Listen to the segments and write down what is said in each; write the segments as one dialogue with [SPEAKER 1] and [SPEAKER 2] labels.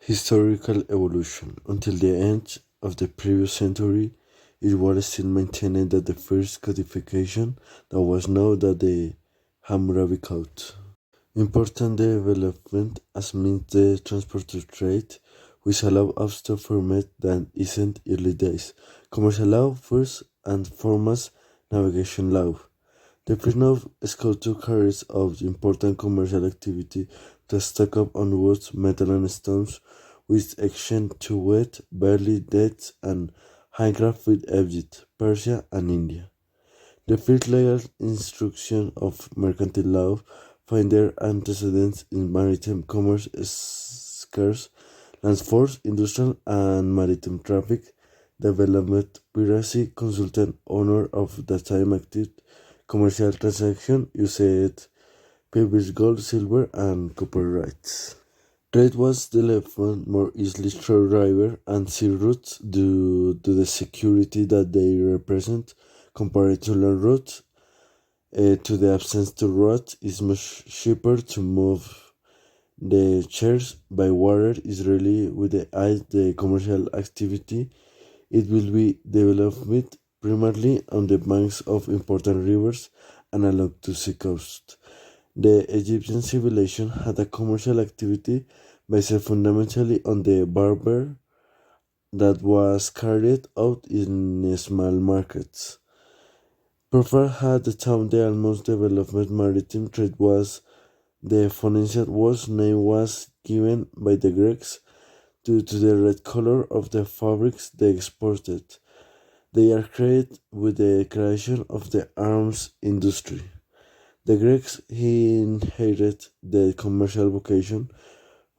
[SPEAKER 1] Historical evolution. Until the end of the previous century, it was still maintained that the first codification that was known as the Hammurabi Code. Important development as means the transport to trade, which allow us to format than isn't early days. Commercial law first and foremost navigation law. The freedom of sculpture carries out important commercial activity to stock up on woods, metal and stones, with exchange to wheat, barley, dates, and handcraft with Egypt, Persia, and India. The first legal instruction of mercantile law find their antecedents in maritime commerce, scarce land force, industrial and maritime traffic, development, piracy, consultant honor of the time active commercial transaction used previous gold, silver, and copper rights. Trade was developed more easily through river and sea routes due to the security that they represent compared to land routes. To the absence to road is much cheaper to move the shares by water is really with the eye the commercial activity. It will be developed primarily on the banks of important rivers and along the sea coast. The Egyptian civilization had a commercial activity based fundamentally on the barber that was carried out in small markets. Profar had the town the almost developed maritime trade was the financial was name was given by the Greeks due to the red color of the fabrics they exported. They are credited with the creation of the arms industry. The Greeks inherited the commercial vocation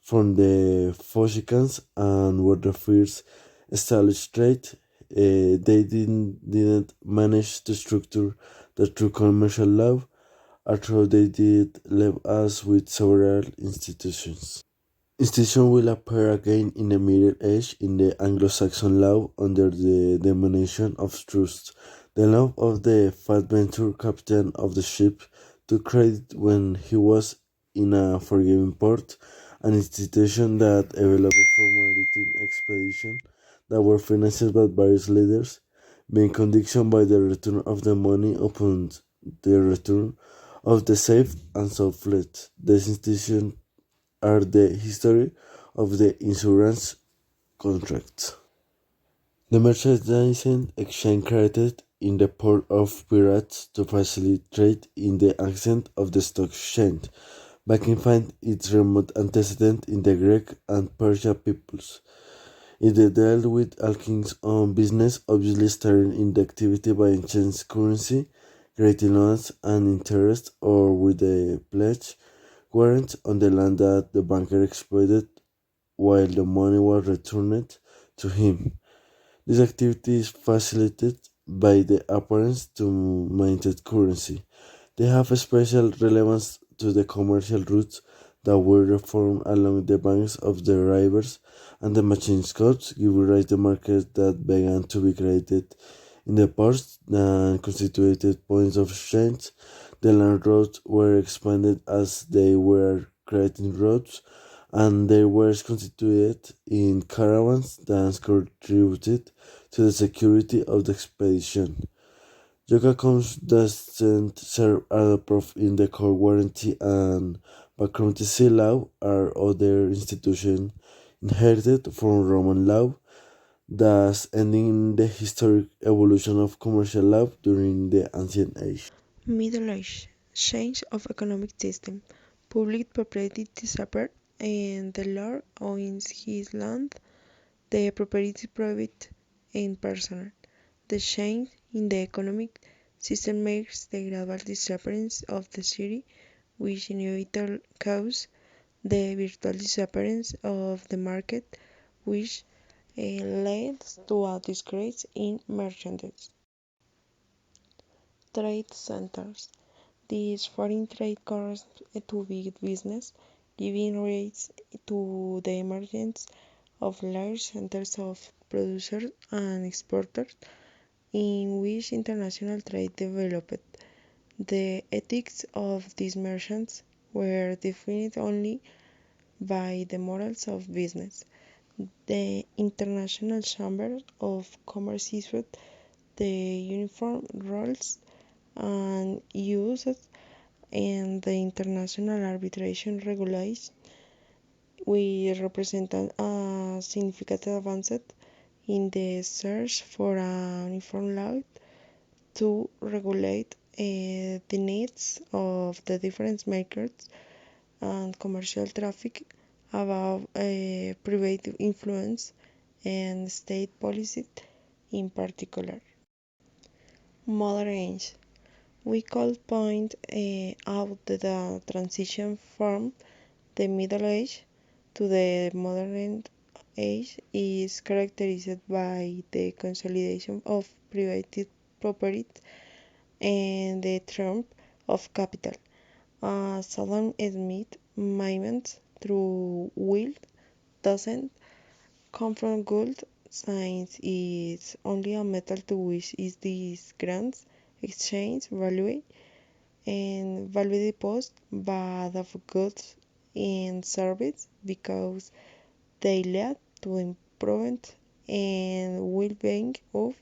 [SPEAKER 1] from the Phocians and were the first established trade. They didn't manage to structure the true commercial law, although they did leave us with several institutions. Institutions will appear again in the Middle Age in the Anglo-Saxon law under the denomination of trust. The law of the fat venture captain of the ship took credit when he was in a forgiving port, an institution that developed from maritime expeditions that were financed by various leaders, being conditioned by the return of the money upon the return of the saved and sold fleet. These institutions are the history of the insurance contracts. The merchandising exchange created in the port of pirates to facilitate trade in the ascent of the stock exchange. Banking finds its remote antecedent in the Greek and Persian peoples. It dealt with alchemy's own business, obviously starting in the activity by exchange currency, creating loans and interest, or with a pledge warrant on the land that the banker exploited while the money was returned to him. This activity is facilitated by the appearance to minted currency. They have a special relevance to the commercial routes that were formed along the banks of the rivers and the machine codes, giving rise to markets that began to be created in the ports and constituted points of exchange. The land roads were expanded as they were creating roads, and they were constituted in caravans that contributed to the security of the expedition. Yoga comes doesn't serve as a proof in the court warranty and bankruptcy law are other institutions inherited from Roman law, thus ending the historic evolution of commercial law during the ancient age.
[SPEAKER 2] Middle Age. Change of economic system. Public property disappeared and the lord owns his land. The property is private and personal. The change in the economic system makes the gradual disappearance of the city, which inevitably causes the virtual disappearance of the market, which leads to a decrease in merchandise. Trade centers. These foreign trade course to big business, giving rise to the emergence of large centers of producers and exporters in which international trade developed. The ethics of these merchants were defined only by the morals of business. The International Chamber of Commerce issued the uniform rules and uses and the international arbitration regulations which represented a significant advance in the search for a uniform law to regulate the needs of the different markets and commercial traffic above private influence and state policy in particular. Modern age. We could point out that the transition from the Middle Age to the modern age is characterized by the consolidation of private property and the triumph of capital. As Adam Smith maintains, through wealth doesn't come from gold, since it's only a metal to which is this grand exchange value and value deposit, but of goods and service because they lead to improvement and well-being of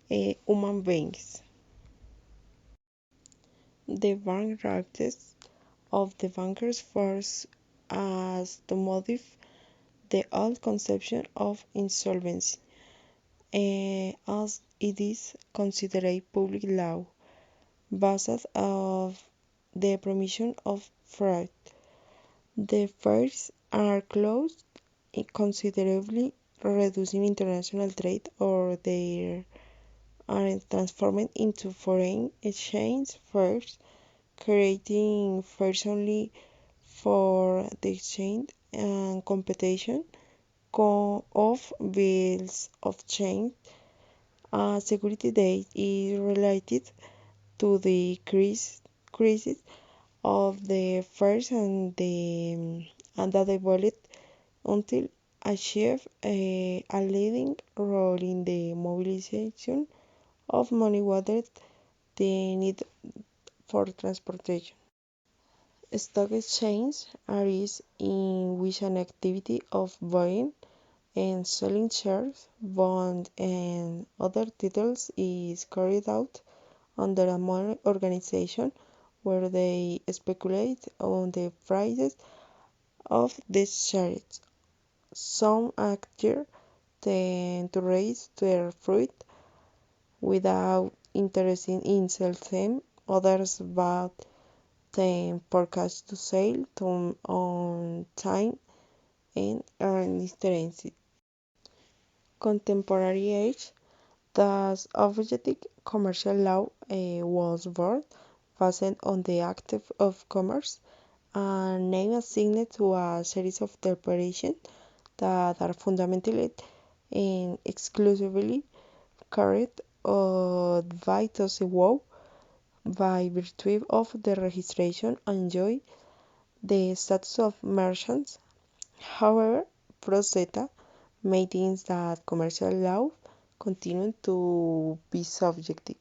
[SPEAKER 2] human beings. The bankruptcy of the bankers forced us to modify the old conception of insolvency, as it is considered public law, based on the prohibition of fraud. The first are closed, considerably reducing international trade, or they are transformed into foreign exchange fairs, creating fairs only for the exchange and competition of bills of exchange. Security date is related to the crisis of the first and that evolved until achieve a leading role in the mobilization of money water the need for transportation. Stock exchange areas in which an activity of buying and selling shares, bonds, and other titles is carried out under a money organization where they speculate on the prices of these shares. Some actors tend to raise their fruit without interesting in selling them, others buy them forecast to sell them on time and earn interest. Contemporary age, thus objective commercial law was born based on the Act of Commerce and name assigned to a series of operations that are fundamentally and exclusively carried out by those who, by virtue of the registration, enjoy the status of merchants. However, Rosetta maintains that commercial law continues to be subjective.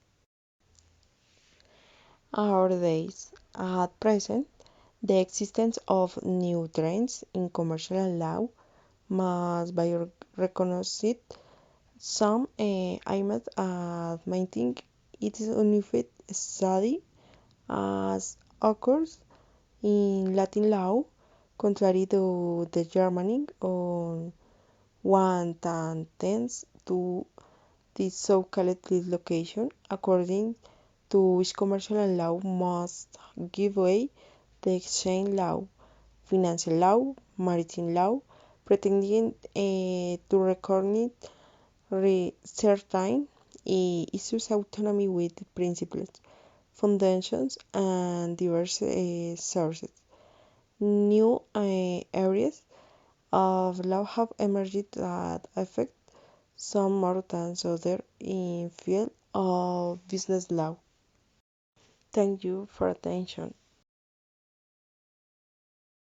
[SPEAKER 2] Nowadays, at present, the existence of new trends in commercial law must be recognized. Some aimed at maintaining its unified study, as occurs in Latin law, contrary to the Germanic on one that tends to this so-called dislocation, according to which commercial law must give way the exchange law, financial law, maritime law, pretending to recognize certain issues autonomy with principles, foundations, and diverse sources. New areas of law have emerged that affect some more than others in field of business law. Thank you for attention.